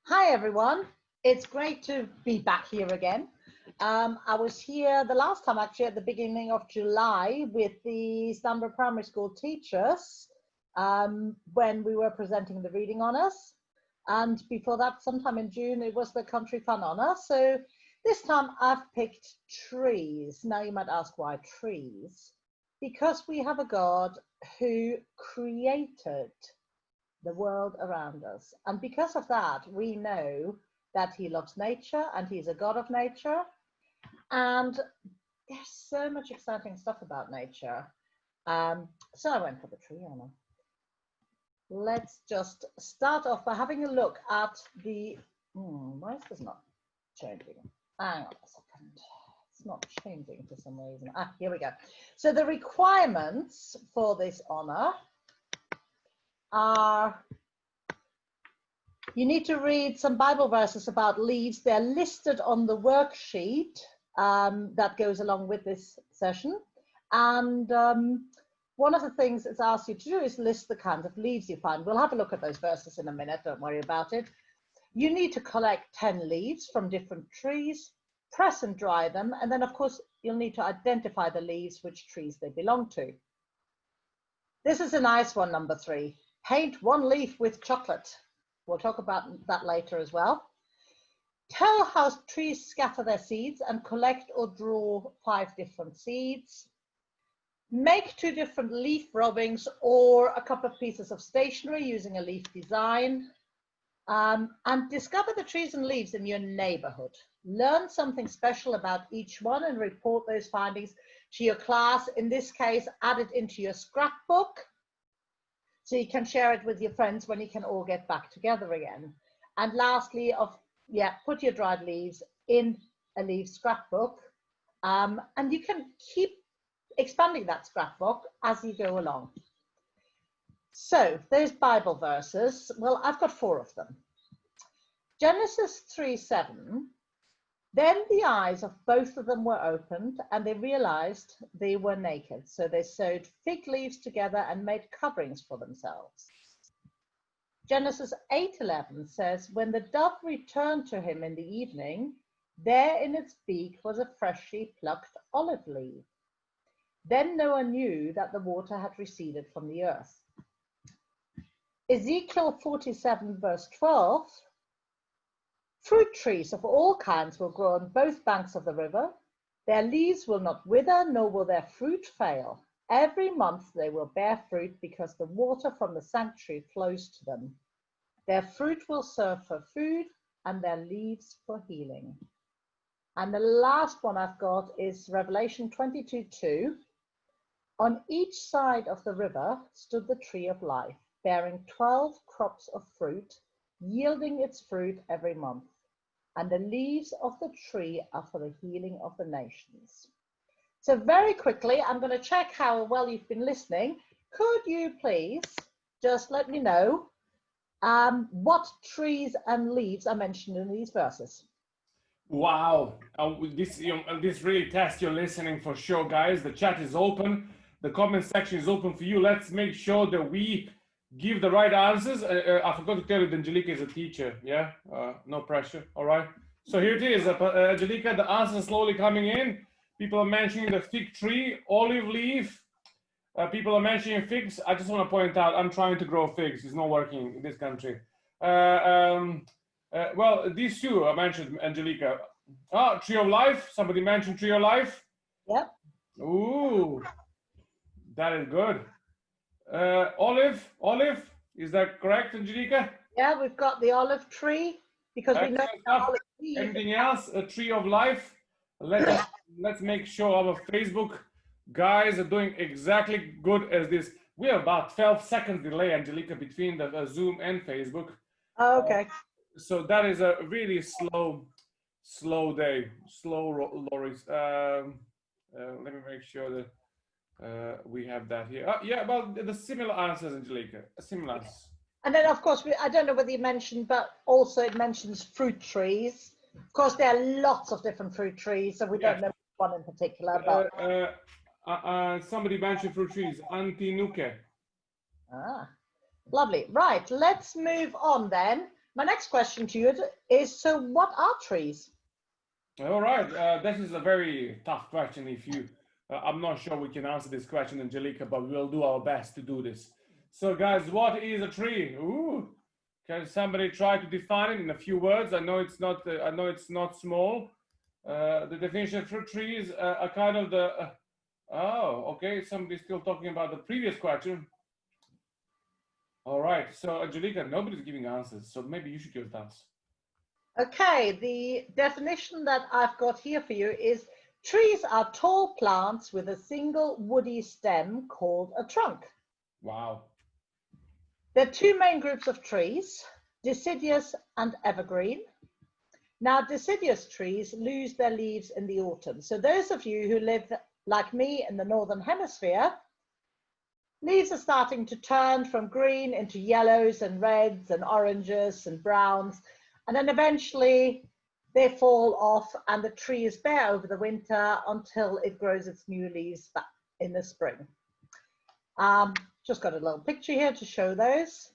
Hi everyone, it's great to be back here again. I was here the last time actually at the beginning of July with the Stanborough Primary School teachers when we were presenting the reading honours, and before that sometime in June it was the country fun honour. So this time I've picked trees. Now you might ask why trees? Because we have a God who created the world around us. And because of that, we know that he loves nature and he's a God of nature. And there's so much exciting stuff about nature. So I went for the tree honor. Let's just start off by having a look at the, why is this not changing? Hang on a second. It's not changing for some reason. Here we go. So the requirements for this honor are, you need to read some Bible verses about leaves. They're listed on the worksheet that goes along with this session. And one of the things it's asked you to do is list the kinds of leaves you find. We'll have a look at those verses in a minute, don't worry about it. You need to collect 10 leaves from different trees, press and dry them, and then of course you'll need to identify the leaves, which trees they belong to. This is a nice one, number 3. Paint one leaf with chocolate. We'll talk about that later as well. Tell how trees scatter their seeds and collect or draw 5 different seeds. Make 2 different leaf rubbings or a couple of pieces of stationery using a leaf design. And discover the trees and leaves in your neighborhood. Learn something special about each one and report those findings to your class. In this case, add it into your scrapbook, so you can share it with your friends when you can all get back together again. And lastly, put your dried leaves in a leaf scrapbook, and you can keep expanding that scrapbook as you go along. So those Bible verses, well, I've got 4 of them. Genesis 3:7. Then the eyes of both of them were opened, and they realized they were naked. So they sewed fig leaves together and made coverings for themselves. Genesis 8:11 says, when the dove returned to him in the evening, there in its beak was a freshly plucked olive leaf. Then Noah knew that the water had receded from the earth. Ezekiel 47 verse 12, fruit trees of all kinds will grow on both banks of the river. Their leaves will not wither, nor will their fruit fail. Every month they will bear fruit because the water from the sanctuary flows to them. Their fruit will serve for food and their leaves for healing. And the last one I've got is Revelation 22:2. On each side of the river stood the tree of life, bearing 12 crops of fruit, yielding its fruit every month. And the leaves of the tree are for the healing of the nations. So very quickly, I'm going to check how well you've been listening. Could you please just let me know what trees and leaves are mentioned in these verses? Wow, this really tests your listening for sure, guys. The chat is open. The comment section is open for you. Let's make sure that we give the right answers. I forgot to tell you that Angelika is a teacher. Yeah, no pressure. All right. So here it is, Angelika. The answers slowly coming in. People are mentioning the fig tree, olive leaf. People are mentioning figs. I just want to point out, I'm trying to grow figs. It's not working in this country. Well, these 2 I mentioned, Angelika. Oh, tree of life. Somebody mentioned tree of life. Yep. Ooh. That is good. Olive, is that correct, Angelika? Yeah, we've got the olive tree because we know olive tree. Anything else? A tree of life. Let's make sure our Facebook guys are doing exactly good as this. We have about 12 seconds delay, Angelika, between the Zoom and Facebook. Oh, okay. So that is a really slow day, slow lorries. Let me make sure that we have that here. Yeah, well, the similar answers, Angelika. Similar answers. And then, of course, I don't know whether you mentioned, but also it mentions fruit trees. Of course, there are lots of different fruit trees, so we don't know one in particular. But somebody mentioned fruit trees. Antinuke. Lovely. Right, let's move on then. My next question to you is, so what are trees? All right, this is a very tough question. If you, I'm not sure we can answer this question, Angelika, but we'll do our best to do this. So, guys, what is a tree? Ooh, can somebody try to define it in a few words? I know it's not. I know it's not small. The definition of trees are kind of the. Oh, okay. Somebody's still talking about the previous question. All right. So, Angelika, nobody's giving answers. So maybe you should give us. Okay, the definition that I've got here for you is trees are tall plants with a single woody stem called a trunk. Wow. There are two main groups of trees, deciduous and evergreen. Now, deciduous trees lose their leaves in the autumn. So those of you who live like me in the Northern Hemisphere, leaves are starting to turn from green into yellows and reds and oranges and browns. And then eventually they fall off and the tree is bare over the winter until it grows its new leaves back in the spring. Just got a little picture here to show those.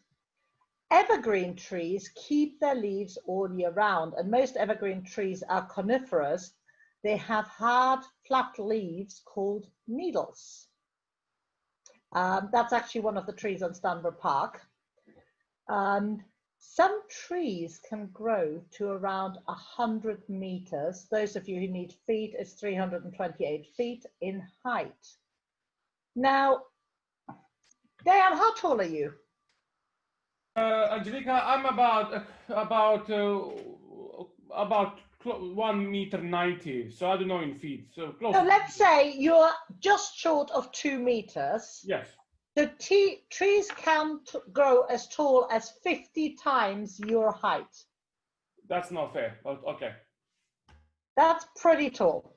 Evergreen trees keep their leaves all year round, and most evergreen trees are coniferous. They have hard, flat leaves called needles. That's actually one of the trees on Stanborough Park. And some trees can grow to around 100 meters. Those of you who need feet, it's 328 feet in height. Now, Dan, how tall are you? Angelika, I'm about 1.90 m, so I don't know in feet. So close. So let's say you're just short of 2 meters. Yes. The trees can grow as tall as 50 times your height. That's not fair, but okay. That's pretty tall.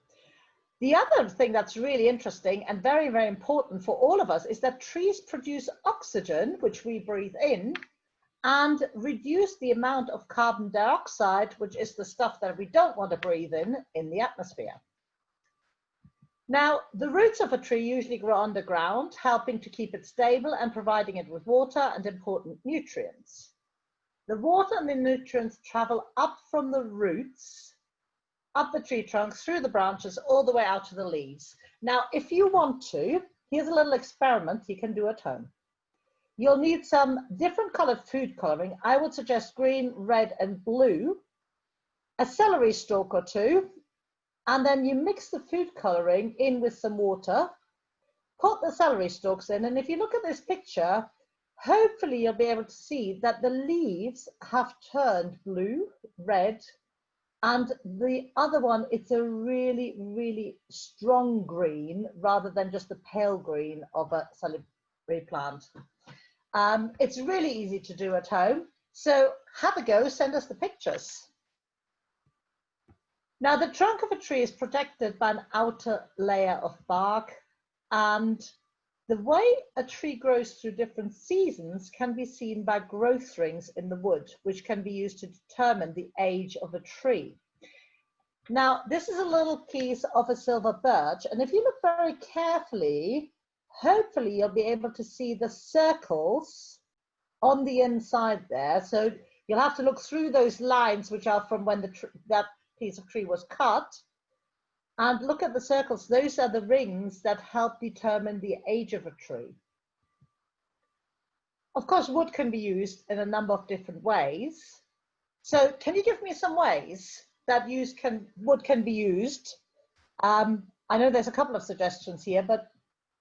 The other thing that's really interesting and very, very important for all of us is that trees produce oxygen, which we breathe in, and reduce the amount of carbon dioxide, which is the stuff that we don't want to breathe in the atmosphere. Now, the roots of a tree usually grow underground, helping to keep it stable and providing it with water and important nutrients. The water and the nutrients travel up from the roots, up the tree trunk, through the branches, all the way out to the leaves. Now, if you want to, here's a little experiment you can do at home. You'll need some different colored food coloring. I would suggest green, red, and blue, a celery stalk or two, and then you mix the food coloring in with some water, put the celery stalks in, and if you look at this picture, hopefully you'll be able to see that the leaves have turned blue, red, and the other one, it's a really, really strong green rather than just the pale green of a celery plant. It's really easy to do at home. So have a go, send us the pictures. Now, the trunk of a tree is protected by an outer layer of bark, and the way a tree grows through different seasons can be seen by growth rings in the wood, which can be used to determine the age of a tree. Now, this is a little piece of a silver birch, and if you look very carefully, hopefully you'll be able to see the circles on the inside there. So you'll have to look through those lines, which are from when that piece of tree was cut, and look at the circles. Those are the rings that help determine the age of a tree. Of course, wood can be used in a number of different ways. So can you give me some ways that wood can be used? I know there's a couple of suggestions here, but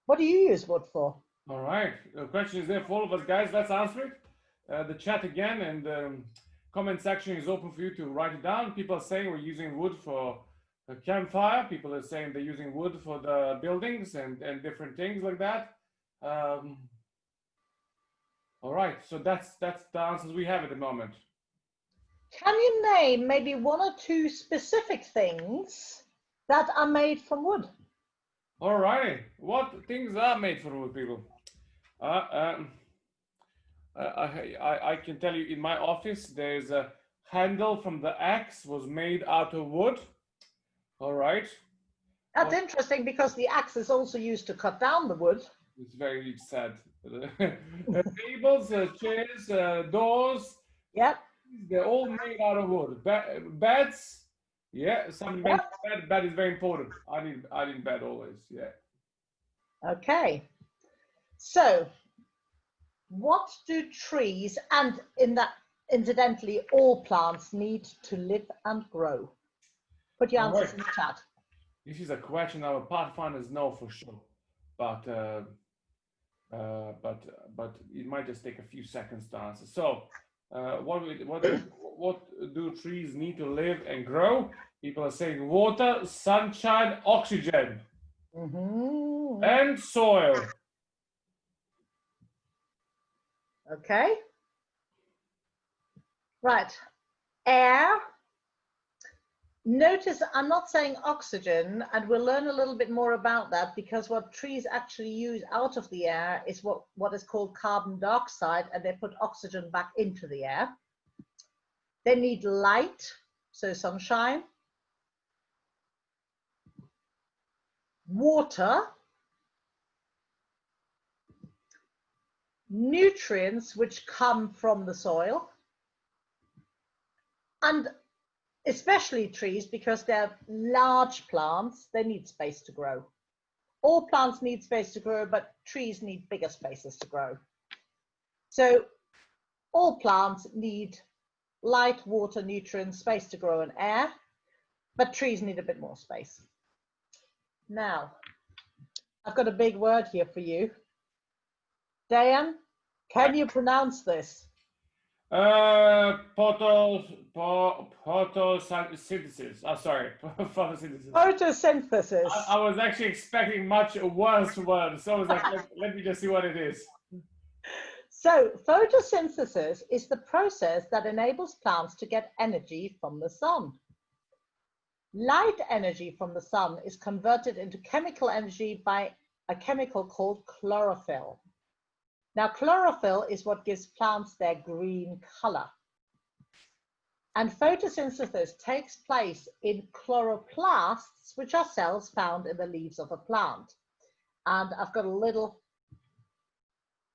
what do you use wood for? All right, the question is there for all of us, guys. Let's answer it. The chat again and the comment section is open for you to write it down. People are saying we're using wood for a campfire. People are saying they're using wood for the buildings and different things like that. All right, so that's the answers we have at the moment. Can you name maybe one or two specific things that are made from wood? All righty, what things are made from wood, people? I can tell you in my office, there's a handle from the axe was made out of wood. All right. That's interesting because the axe is also used to cut down the wood. It's very sad. Tables, chairs, doors. Yep. They're all made out of wood. Beds, yeah. Somebody mentioned bed. Bed is very important. I need bed always. Yeah. Okay. So, what do trees and incidentally all plants need to live and grow? Put your answers in the chat. This is a question our pathfinders know for sure, but it might just take a few seconds to answer. So, what do trees need to live and grow? People are saying water, sunshine, oxygen, and soil. Okay. Right. Air. Notice I'm not saying oxygen, and we'll learn a little bit more about that, because what trees actually use out of the air is what is called carbon dioxide, and they put oxygen back into the air. They need light, so sunshine, water, nutrients which come from the soil, and especially trees, because they're large plants, they need space to grow. All plants need space to grow, but trees need bigger spaces to grow. So all plants need light, water, nutrients, space to grow, and air, but trees need a bit more space. Now, I've got a big word here for you. Diane, can you pronounce this? Photosynthesis. Oh, sorry, photosynthesis. Photosynthesis. I was actually expecting much worse words, so I was like, let me just see what it is. So photosynthesis is the process that enables plants to get energy from the sun. Light energy from the sun is converted into chemical energy by a chemical called chlorophyll. Now, chlorophyll is what gives plants their green color. And photosynthesis takes place in chloroplasts, which are cells found in the leaves of a plant. And I've got a little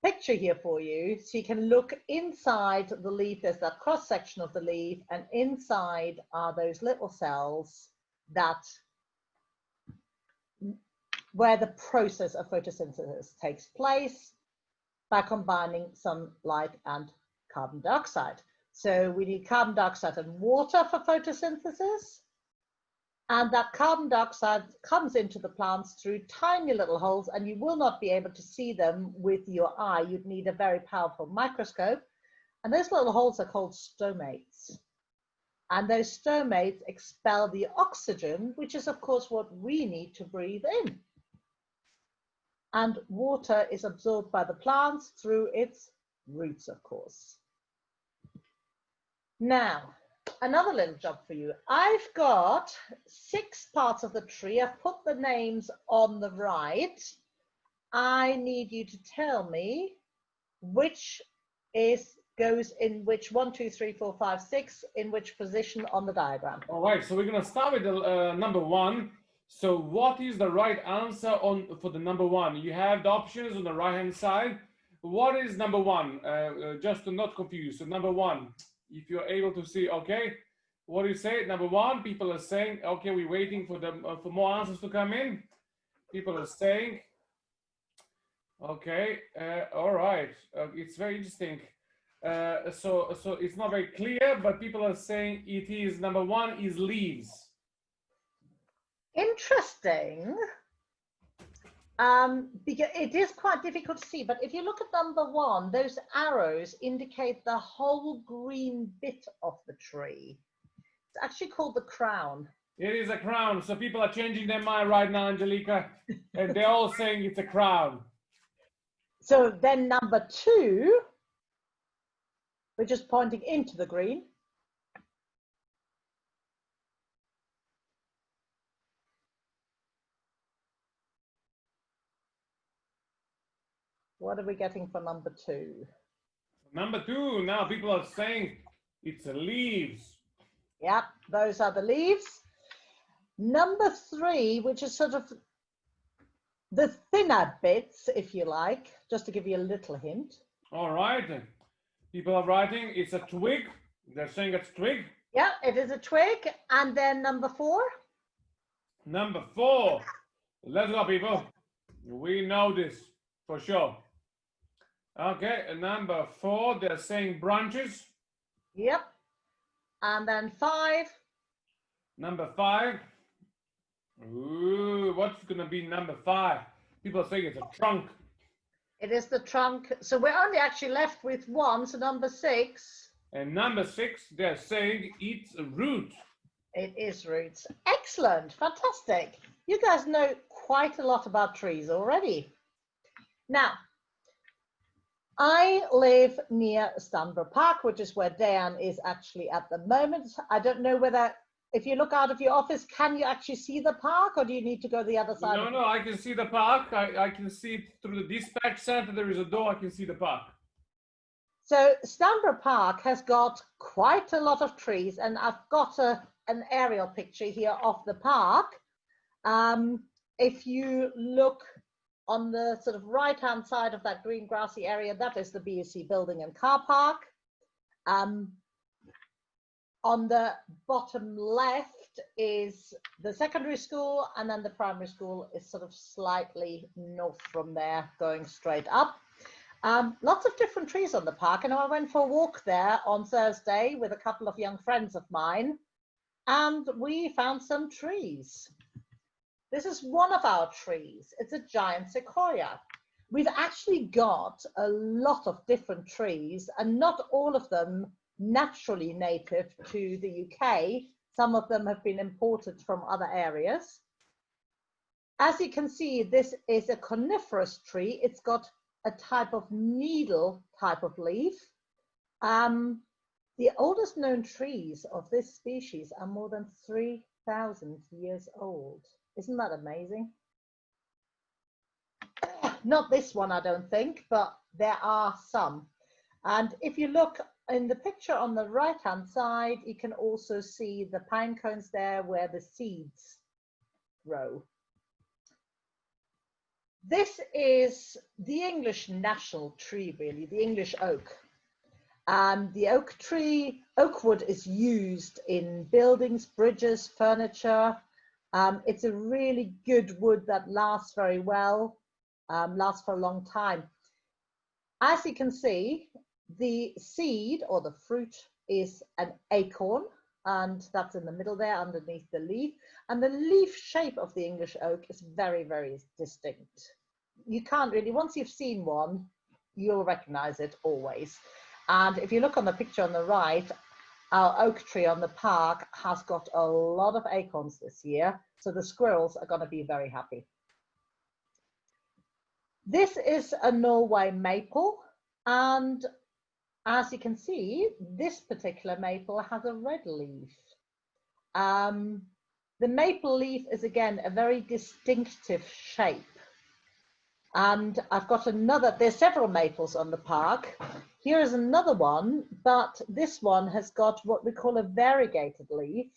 picture here for you, so you can look inside the leaf. There's that cross section of the leaf, and inside are those little cells where the process of photosynthesis takes place by combining sunlight and carbon dioxide. So we need carbon dioxide and water for photosynthesis, and that carbon dioxide comes into the plants through tiny little holes, and you will not be able to see them with your eye. You'd need a very powerful microscope, and those little holes are called stomates. And those stomates expel the oxygen, which is of course what we need to breathe in. And water is absorbed by the plants through its roots, of course. Now, another little job for you. I've got 6 parts of the tree. I've put the names on the right. I need you to tell me which goes in which 1, 2, 3, 4, 5, 6 in which position on the diagram. All right, so we're going to start with the number 1. So what is the right answer for the number 1? You have the options on the right hand side. What is number 1? Just to not confuse. So number 1, if you're able to see, okay, what do you say? Number 1, people are saying, okay, we're waiting for for more answers to come in. People are saying, okay, all right, it's very interesting. So it's not very clear, but people are saying it is number 1 is leaves. Interesting. Because it is quite difficult to see, but if you look at number 1, those arrows indicate the whole green bit of the tree. It's actually called the crown. It is a crown. So people are changing their mind right now, Angelika, and they're all saying it's a crown. So then number 2, we're just pointing into the green. What are we getting for number 2? Number 2, now people are saying it's leaves. Yep, those are the leaves. Number 3, which is sort of the thinner bits, if you like, just to give you a little hint. All right, people are writing it's a twig. They're saying it's twig. Yeah, it is a twig. And then number 4. Number 4. Let's go, people. We know this for sure. Okay, number 4, they're saying branches. Yep. And then 5. Number 5. Ooh, what's going to be number 5? People are saying it's a trunk. It is the trunk. So we're only actually left with 1. So number 6. And number 6, they're saying it's a root. It is roots. Excellent. Fantastic. You guys know quite a lot about trees already. Now, I live near Stanborough Park, which is where Dan is actually at the moment. I don't know whether, if you look out of your office, can you actually see the park, or do you need to go the other side? No, I can see the park. I can see it through the dispatch center. There is a door. I can see the park. So Stanborough Park has got quite a lot of trees, and I've got an aerial picture here of the park. If you look on the sort of right-hand side of that green grassy area, that is the BSc building and car park. On the bottom left is the secondary school, and then the primary school is sort of slightly north from there, going straight up. Lots of different trees on the park, and I went for a walk there on Thursday with a couple of young friends of mine, and we found some trees. This is one of our trees. It's a giant sequoia. We've actually got a lot of different trees, and not all of them naturally native to the UK. Some of them have been imported from other areas. As you can see, this is a coniferous tree. It's got a type of needle type of leaf. The oldest known trees of this species are more than 3,000 years old. Isn't that amazing? Not this one, I don't think, but there are some. And if you look in the picture on the right-hand side, you can also see the pine cones there where the seeds grow. This is the English national tree, really, the English oak. The oak tree, oak wood is used in buildings, bridges, furniture. It's a really good wood that lasts very well, lasts for a long time. As you can see, the seed or the fruit is an acorn, and that's in the middle there underneath the leaf. And the leaf shape of the English oak is very, very distinct. You can't really, once you've seen one, you'll recognize it always. And if you look on the picture on the right, our oak tree on the park has got a lot of acorns this year, so the squirrels are going to be very happy. This is a Norway maple, and as you can see, this particular maple has a red leaf. The maple leaf is, again, a very distinctive shape. And I've got another, there's several maples on the park. Here is another one, but this one has got what we call a variegated leaf.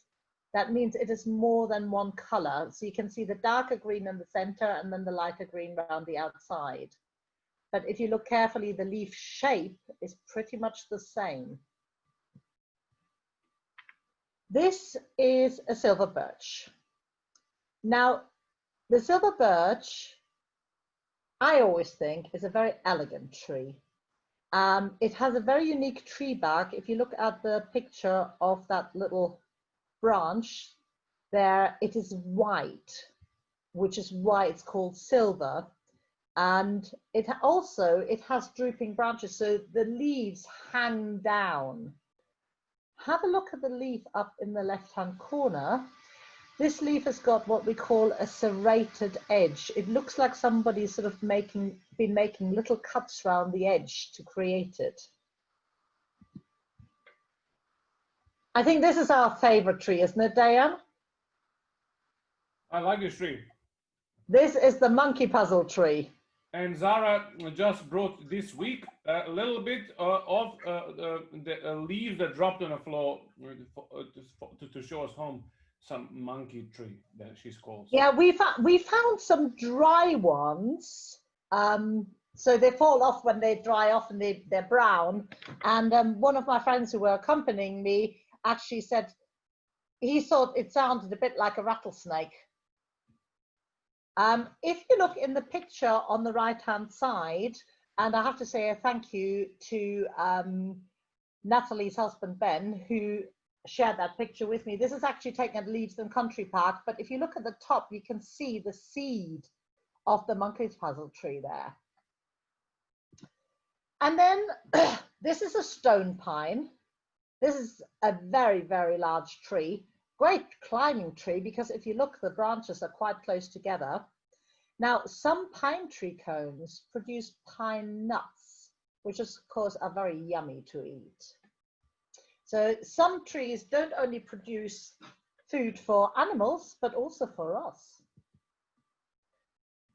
That means it is more than one color. So you can see the darker green in the center and then the lighter green around the outside. But if you look carefully, the leaf shape is pretty much the same. This is a silver birch. Now, the silver birch, I always think, is a very elegant tree. It has a very unique tree bark. If you look at the picture of that little branch there, it is white, which is why it's called silver. And it has drooping branches, so the leaves hang down. Have a look at the leaf up in the left-hand corner. This leaf has got what we call a serrated edge. It looks like somebody's sort of been making little cuts around the edge to create it. I think this is our favorite tree, isn't it, Diane? I like this tree. This is the monkey puzzle tree. And Zara just brought this week a little bit of the leaves that dropped on the floor to show us home. Some monkey tree that she's called. Yeah, we found some dry ones So they fall off when they dry off and they're brown. And one of my friends who were accompanying me actually said he thought it sounded a bit like a rattlesnake. If you look in the picture on the right-hand side, and I have to say a thank you to Natalie's husband, Ben, who shared that picture with me. This is actually taken at Leavesden Country Park, but if you look at the top, you can see the seed of the monkey's puzzle tree there. And then this is a stone pine. This is a very, very large tree, great climbing tree, because if you look, the branches are quite close together. Now, some pine tree cones produce pine nuts, which of course are very yummy to eat. So some trees don't only produce food for animals, but also for us.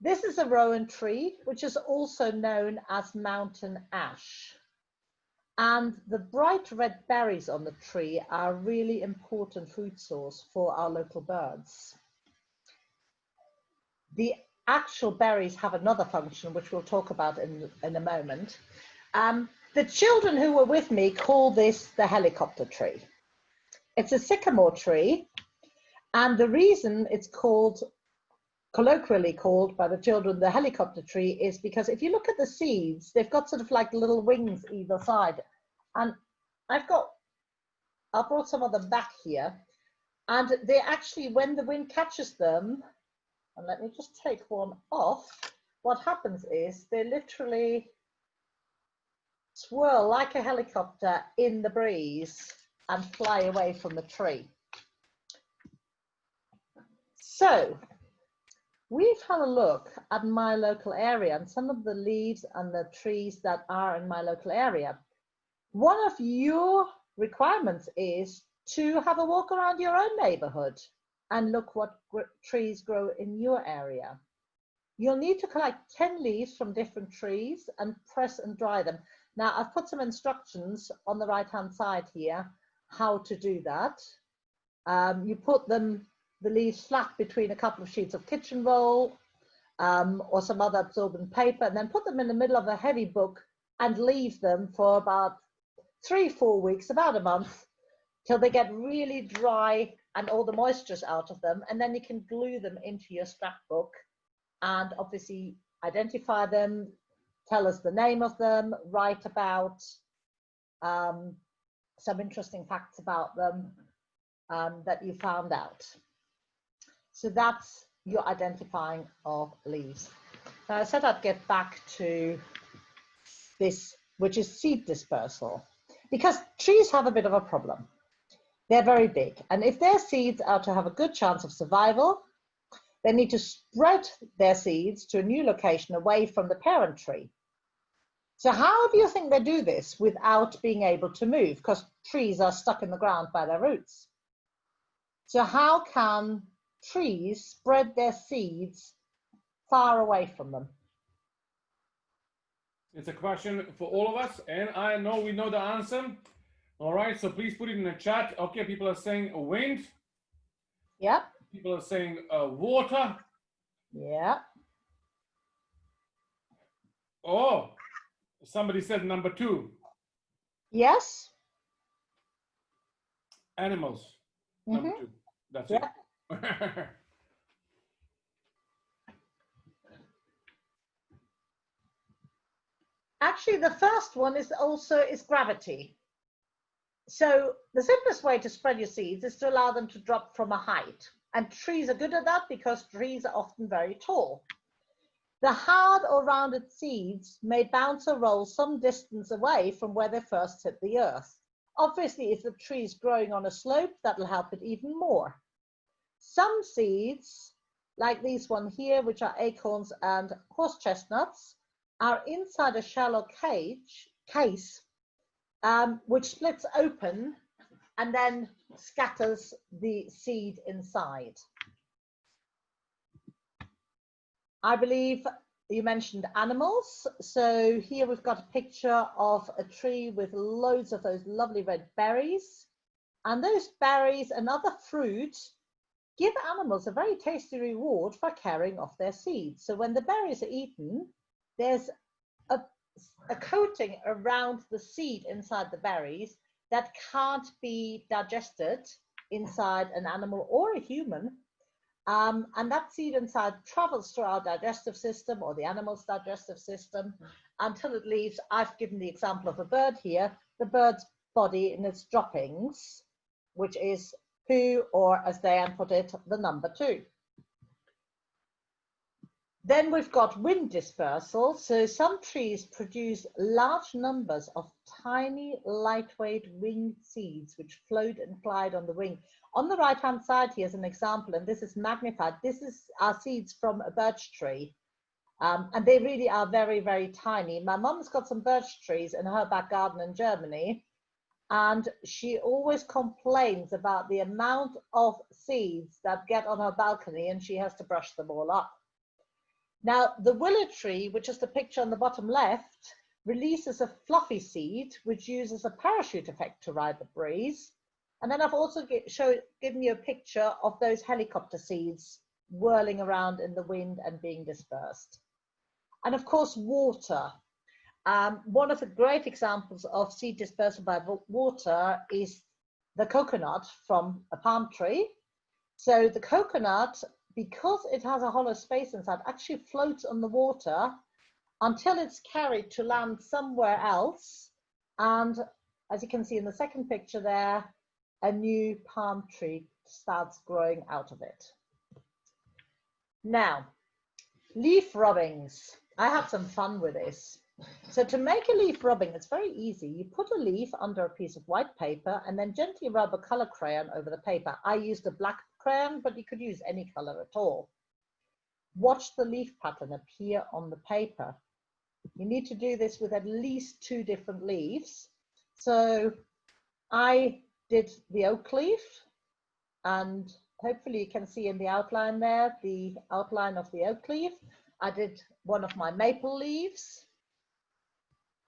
This is a rowan tree, which is also known as mountain ash. And the bright red berries on the tree are a really important food source for our local birds. The actual berries have another function, which we'll talk about in a moment. The children who were with me call this the helicopter tree. It's a sycamore tree, and the reason it's called, colloquially called by the children, the helicopter tree is because if you look at the seeds, they've got sort of like little wings either side. And I brought some of them back here, and they actually, when the wind catches them, and let me just take one off, what happens is they literally swirl like a helicopter in the breeze and fly away from the tree. So we've had a look at my local area and some of the leaves and the trees that are in my local area. One of your requirements is to have a walk around your own neighborhood and look what trees grow in your area. You'll need to collect 10 leaves from different trees and press and dry them. Now, I've put some instructions on the right-hand side here, how to do that. You put the leaves flat between a couple of sheets of kitchen roll or some other absorbent paper, and then put them in the middle of a heavy book and leave them for about 3-4 weeks, about a month, till they get really dry and all the moisture's out of them, and then you can glue them into your scrapbook and obviously identify them, tell us the name of them, write about some interesting facts about them that you found out. So that's your identifying of leaves. Now I said I'd get back to this, which is seed dispersal, because trees have a bit of a problem. They're very big, and if their seeds are to have a good chance of survival, they need to spread their seeds to a new location away from the parent tree. So how do you think they do this without being able to move? Because trees are stuck in the ground by their roots. So how can trees spread their seeds far away from them? It's a question for all of us, and I know we know the answer. All right, so please put it in the chat. Okay, people are saying wind. Yeah. People are saying water. Yeah. Oh, somebody said number 2. Yes. Animals. Number 2. That's it. Actually, the first one is gravity. So the simplest way to spread your seeds is to allow them to drop from a height. And trees are good at that because trees are often very tall. The hard or rounded seeds may bounce or roll some distance away from where they first hit the earth. Obviously, if the tree is growing on a slope, that'll help it even more. Some seeds, like these one here, which are acorns and horse chestnuts, are inside a shallow case, which splits open and then scatters the seed inside. I believe you mentioned animals. So here we've got a picture of a tree with loads of those lovely red berries. And those berries and other fruit give animals a very tasty reward for carrying off their seeds. So when the berries are eaten, there's a coating around the seed inside the berries that can't be digested inside an animal or a human. And that seed inside travels through our digestive system or the animal's digestive system until it leaves. I've given the example of a bird here, the bird's body in its droppings, which is poo, or as Diane put it, the number 2. Then we've got wind dispersal. So some trees produce large numbers of tiny, lightweight winged seeds which float and glide on the wing. On the right-hand side, here's an example, and this is magnified. This is our seeds from a birch tree. And they really are very, very tiny. My mum's got some birch trees in her back garden in Germany, and she always complains about the amount of seeds that get on her balcony, and she has to brush them all up. Now, the willow tree, which is the picture on the bottom left, releases a fluffy seed, which uses a parachute effect to ride the breeze. And then I've also given you a picture of those helicopter seeds whirling around in the wind and being dispersed. And of course, water. One of the great examples of seed dispersal by water is the coconut from a palm tree. So the coconut, because it has a hollow space inside, actually floats on the water until it's carried to land somewhere else. And as you can see in the second picture there, a new palm tree starts growing out of it. Now, leaf rubbings. I had some fun with this. So to make a leaf rubbing, it's very easy. You put a leaf under a piece of white paper and then gently rub a color crayon over the paper. I used a black crayon, but you could use any color at all. Watch the leaf pattern appear on the paper. You need to do this with at least 2 different leaves. So I did the oak leaf, and hopefully you can see in the outline there, the outline of the oak leaf. I did one of my maple leaves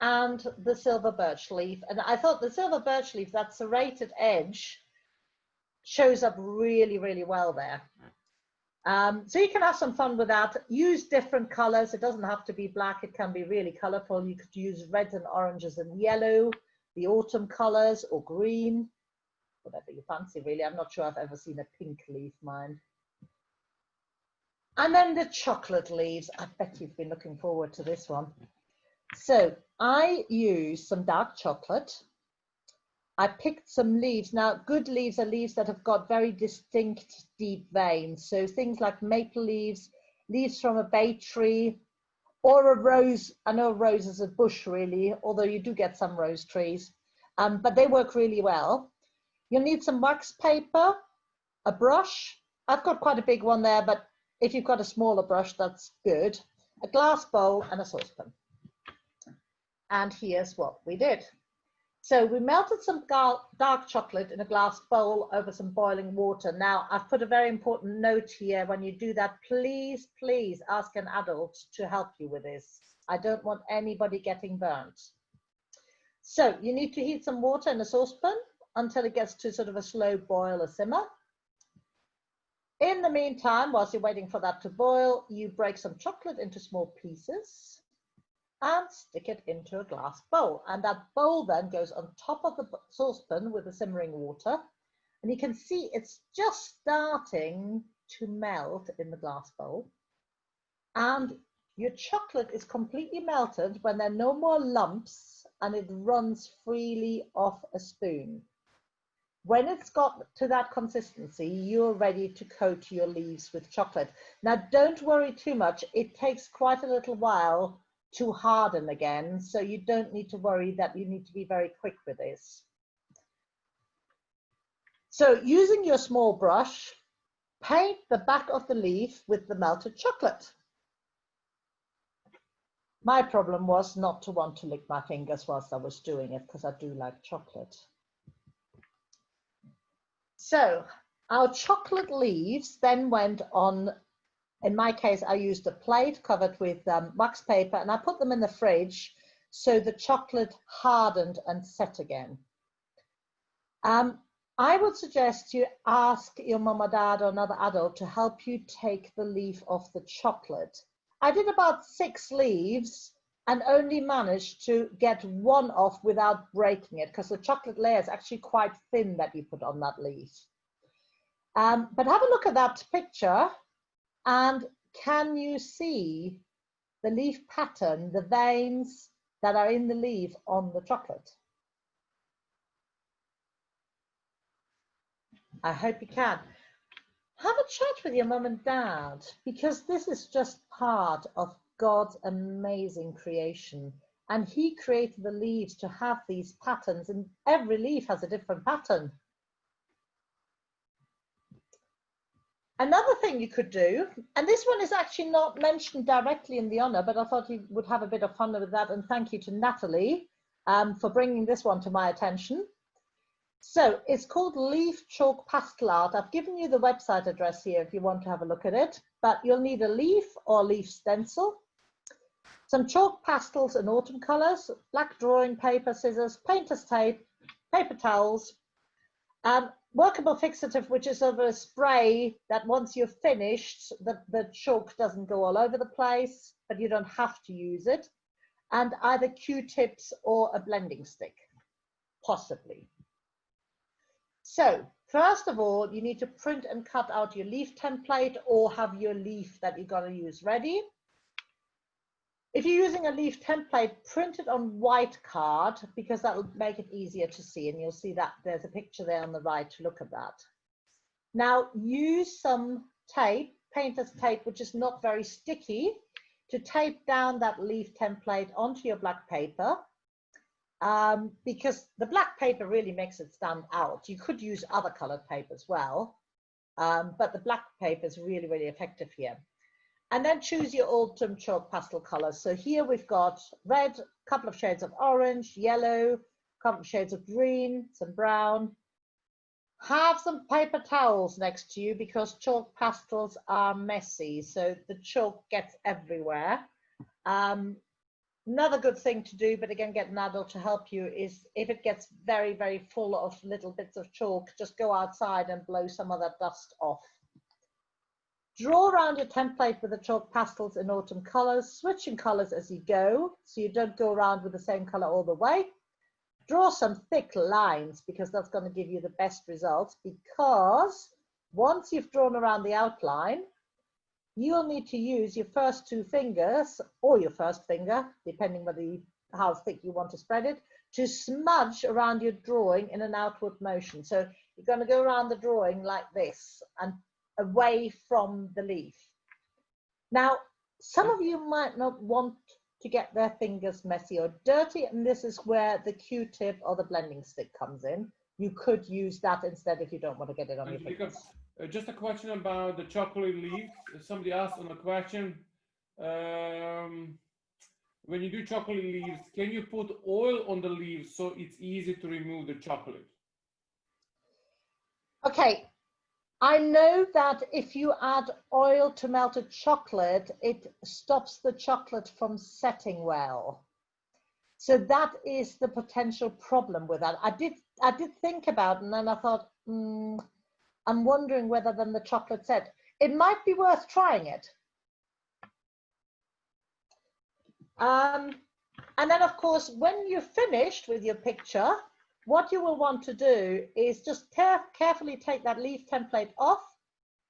and the silver birch leaf. And I thought the silver birch leaf, that serrated edge, shows up really, really well there. So you can have some fun with that. Use different colors. It doesn't have to be black. It can be really colorful. You could use reds and oranges and yellow, the autumn colors, or green, whatever you fancy, really. I'm not sure I've ever seen a pink leaf, mine. And then the chocolate leaves. I bet you've been looking forward to this one. So I used some dark chocolate. I picked some leaves. Now, good leaves are leaves that have got very distinct deep veins. So things like maple leaves, leaves from a bay tree, or a rose. I know a rose is a bush, really, although you do get some rose trees, but they work really well. You'll need some wax paper, a brush. I've got quite a big one there, but if you've got a smaller brush, that's good. A glass bowl and a saucepan. And here's what we did. So we melted some dark chocolate in a glass bowl over some boiling water. Now, I've put a very important note here. When you do that, please, please ask an adult to help you with this. I don't want anybody getting burnt. So you need to heat some water in a saucepan until it gets to sort of a slow boil or simmer. In the meantime, whilst you're waiting for that to boil, you break some chocolate into small pieces and stick it into a glass bowl. And that bowl then goes on top of the saucepan with the simmering water. And you can see it's just starting to melt in the glass bowl. And your chocolate is completely melted when there are no more lumps and it runs freely off a spoon. When it's got to that consistency, you're ready to coat your leaves with chocolate. Now, don't worry too much. It takes quite a little while to harden again, so you don't need to worry that you need to be very quick with this. So using your small brush, paint the back of the leaf with the melted chocolate. My problem was not to want to lick my fingers whilst I was doing it, because I do like chocolate. So our chocolate leaves then went on. In my case, I used a plate covered with wax paper, and I put them in the fridge so the chocolate hardened and set again. I would suggest you ask your mum or dad or another adult to help you take the leaf off the chocolate. I did about 6 leaves, and only managed to get one off without breaking it, because the chocolate layer is actually quite thin that you put on that leaf. But have a look at that picture, and can you see the leaf pattern, the veins that are in the leaf on the chocolate? I hope you can. Have a chat with your mum and dad, because this is just part of God's amazing creation. And he created the leaves to have these patterns, and every leaf has a different pattern. Another thing you could do, and this one is actually not mentioned directly in the honour, but I thought you would have a bit of fun with that, and thank you to Natalie for bringing this one to my attention. So it's called Leaf Chalk Pastel Art. I've given you the website address here if you want to have a look at it, but you'll need a leaf or leaf stencil, some chalk pastels in autumn colours, black drawing paper, scissors, painter's tape, paper towels, workable fixative, which is of a spray that once you're finished, the chalk doesn't go all over the place, but you don't have to use it, and either Q-tips or a blending stick, possibly. So first of all, you need to print and cut out your leaf template or have your leaf that you're going to use ready. If you're using a leaf template, print it on white card, because that will make it easier to see, and you'll see that there's a picture there on the right to look at that. Now use some tape, painter's tape, which is not very sticky, to tape down that leaf template onto your black paper. Because the black paper really makes it stand out. You could use other colored paper as well, but the black paper is really, really effective here. And then choose your autumn chalk pastel colors. So here we've got red, a couple of shades of orange, yellow, a couple of shades of green, some brown. Have some paper towels next to you, because chalk pastels are messy, so the chalk gets everywhere. Another good thing to do, but again, get an adult to help you, is if it gets very, very full of little bits of chalk, just go outside and blow some of that dust off. Draw around your template with the chalk pastels in autumn colors, switching colors as you go, so you don't go around with the same color all the way. Draw some thick lines, because that's going to give you the best results, because once you've drawn around the outline, you'll need to use your first two fingers, or your first finger, depending how thick you want to spread it, to smudge around your drawing in an outward motion. So you're going to go around the drawing like this and away from the leaf. Now, some of you might not want to get their fingers messy or dirty, and this is where the Q-tip or the blending stick comes in. You could use that instead if you don't want to get it on your fingers. Just a question about the chocolate leaves. Somebody asked on a question, when you do chocolate leaves, can you put oil on the leaves so it's easy to remove the chocolate? Okay, I know that if you add oil to melted chocolate, it stops the chocolate from setting well. So that is the potential problem with that. I did think about it, and then I thought, I'm wondering whether then the chocolate set. It might be worth trying it. And then, of course, when you're finished with your picture, what you will want to do is just carefully take that leaf template off,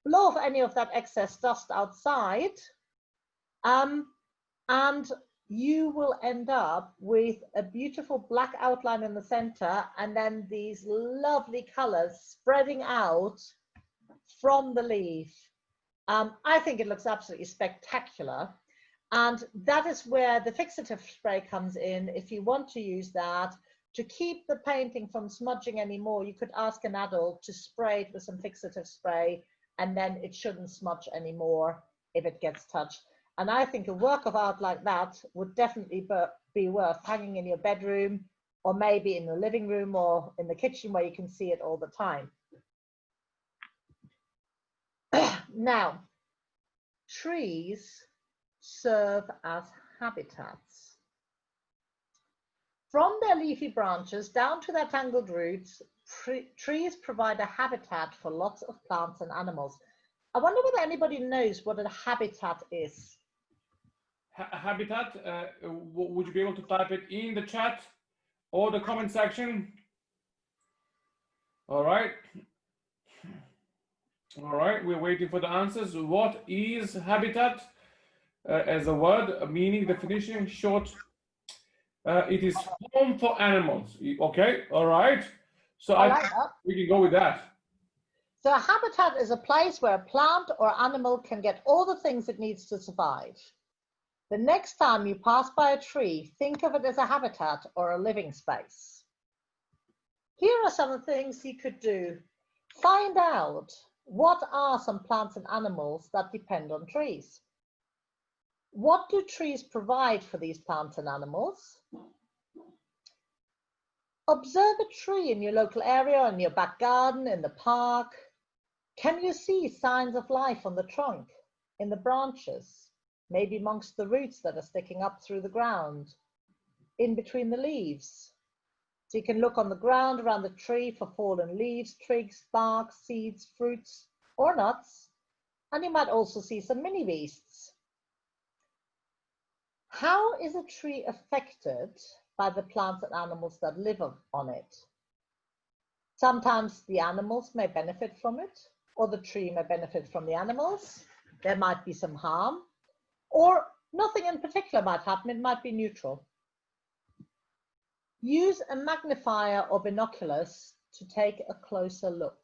blow off any of that excess dust outside, and you will end up with a beautiful black outline in the center, and then these lovely colors spreading out from the leaf. I think it looks absolutely spectacular. And that is where the fixative spray comes in. If you want to use that to keep the painting from smudging anymore, you could ask an adult to spray it with some fixative spray, and then it shouldn't smudge anymore if it gets touched. And I think a work of art like that would definitely be worth hanging in your bedroom, or maybe in the living room or in the kitchen where you can see it all the time. Now, trees serve as habitats. From their leafy branches down to their tangled roots, trees provide a habitat for lots of plants and animals. I wonder whether anybody knows what a habitat is. habitat? Would you be able to type it in the chat or the comment section? All right. All right, we're waiting for the answers. What is habitat as a word, meaning, definition, short? It is home for animals. Okay, all right. So I like that. we can go with that. So a habitat is a place where a plant or animal can get all the things it needs to survive. The next time you pass by a tree, think of it as a habitat or a living space. Here are some of the things you could do. Find out what are some plants and animals that depend on trees. What do trees provide for these plants and animals? Observe a tree in your local area, in your back garden, in the park. Can you see signs of life on the trunk, in the branches, maybe amongst the roots that are sticking up through the ground, in between the leaves? So you can look on the ground around the tree for fallen leaves, twigs, bark, seeds, fruits, or nuts. And you might also see some mini beasts. How is a tree affected by the plants and animals that live on it? Sometimes the animals may benefit from it, or the tree may benefit from the animals. There might be some harm, or nothing in particular might happen. It might be neutral. Use a magnifier or binoculars to take a closer look.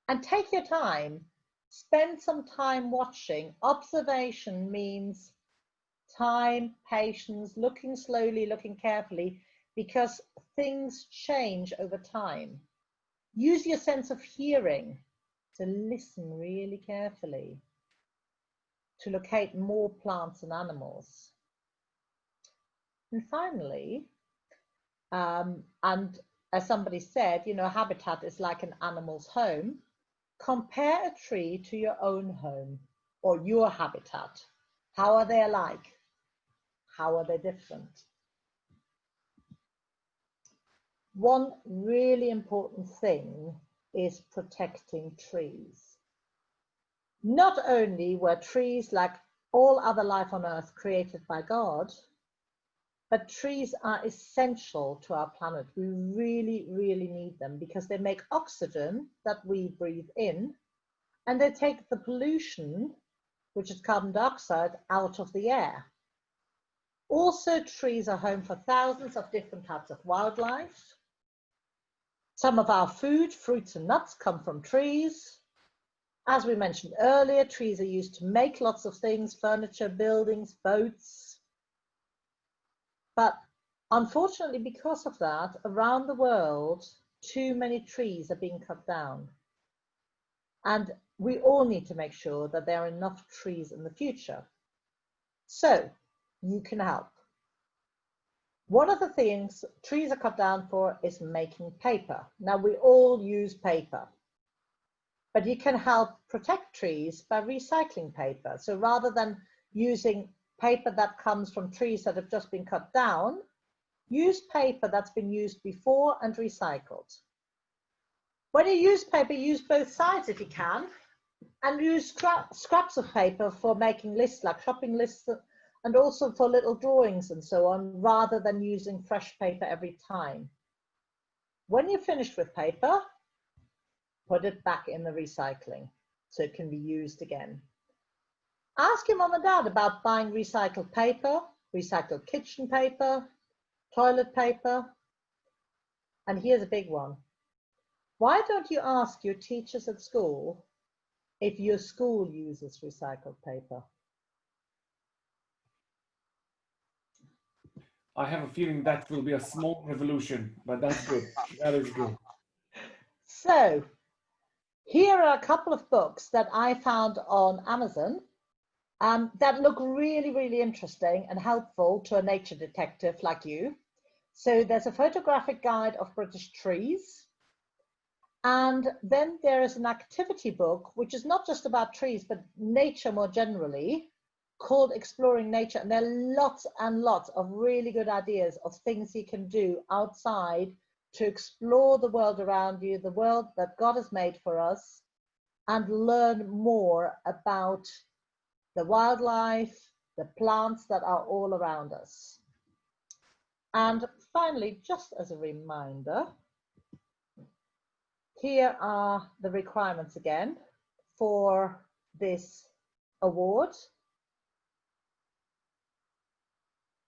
And take your time. Spend some time watching. Observation means time, patience, looking slowly, looking carefully, because things change over time. Use your sense of hearing to listen really carefully, to locate more plants and animals. And finally, and as somebody said, you know, habitat is like an animal's home. Compare a tree to your own home or your habitat. How are they alike? How are they different? One really important thing is protecting trees. Not only were trees, like all other life on Earth, created by God, but trees are essential to our planet. We really, really need them because they make oxygen that we breathe in, and they take the pollution, which is carbon dioxide, out of the air. Also, trees are home for thousands of different types of wildlife. Some of our food, fruits and nuts, come from trees. As we mentioned earlier, trees are used to make lots of things, furniture, buildings, boats. But unfortunately, because of that, around the world, too many trees are being cut down. And we all need to make sure that there are enough trees in the future. So you can help. One of the things trees are cut down for is making paper. Now, we all use paper, but you can help protect trees by recycling paper. So rather than using paper that comes from trees that have just been cut down, use paper that's been used before and recycled. When you use paper, use both sides if you can, and use scraps of paper for making lists, like shopping lists, and also for little drawings and so on, rather than using fresh paper every time. When you're finished with paper, put it back in the recycling so it can be used again. Ask your mom and dad about buying recycled paper, recycled kitchen paper, toilet paper. And here's a big one. Why don't you ask your teachers at school if your school uses recycled paper? I have a feeling that will be a small revolution, but that's good. That is good. So here are a couple of books that I found on Amazon that look really, really interesting and helpful to a nature detective like you. So there's a photographic guide of British trees. And then there is an activity book, which is not just about trees, but nature more generally, called Exploring Nature. And there are lots and lots of really good ideas of things you can do outside to explore the world around you, the world that God has made for us, and learn more about the wildlife, the plants that are all around us. And finally, just as a reminder, here are the requirements again for this award.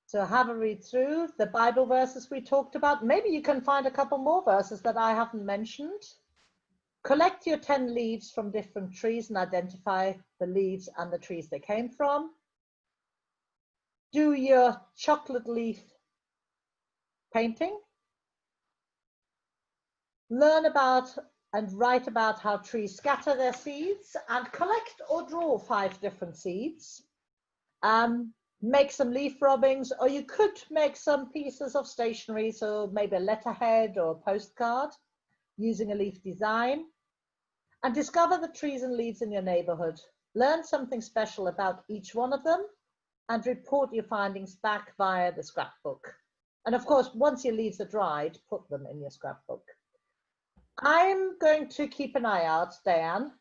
So have a read through the Bible verses we talked about. Maybe you can find a couple more verses that I haven't mentioned. Collect your 10 leaves from different trees and identify the leaves and the trees they came from. Do your chocolate leaf painting. Learn about and write about how trees scatter their seeds, and collect or draw 5 different seeds. Make some leaf rubbings, or you could make some pieces of stationery, so maybe a letterhead or a postcard using a leaf design. And discover the trees and leaves in your neighbourhood. Learn something special about each one of them and report your findings back via the scrapbook. And of course, once your leaves are dried, put them in your scrapbook. I'm going to keep an eye out, Diane,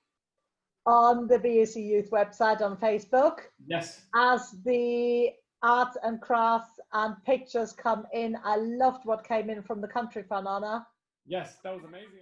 on the BUC Youth website on Facebook. Yes. As the art and crafts and pictures come in. I loved what came in from the Country Fun, Anna. Yes, that was amazing.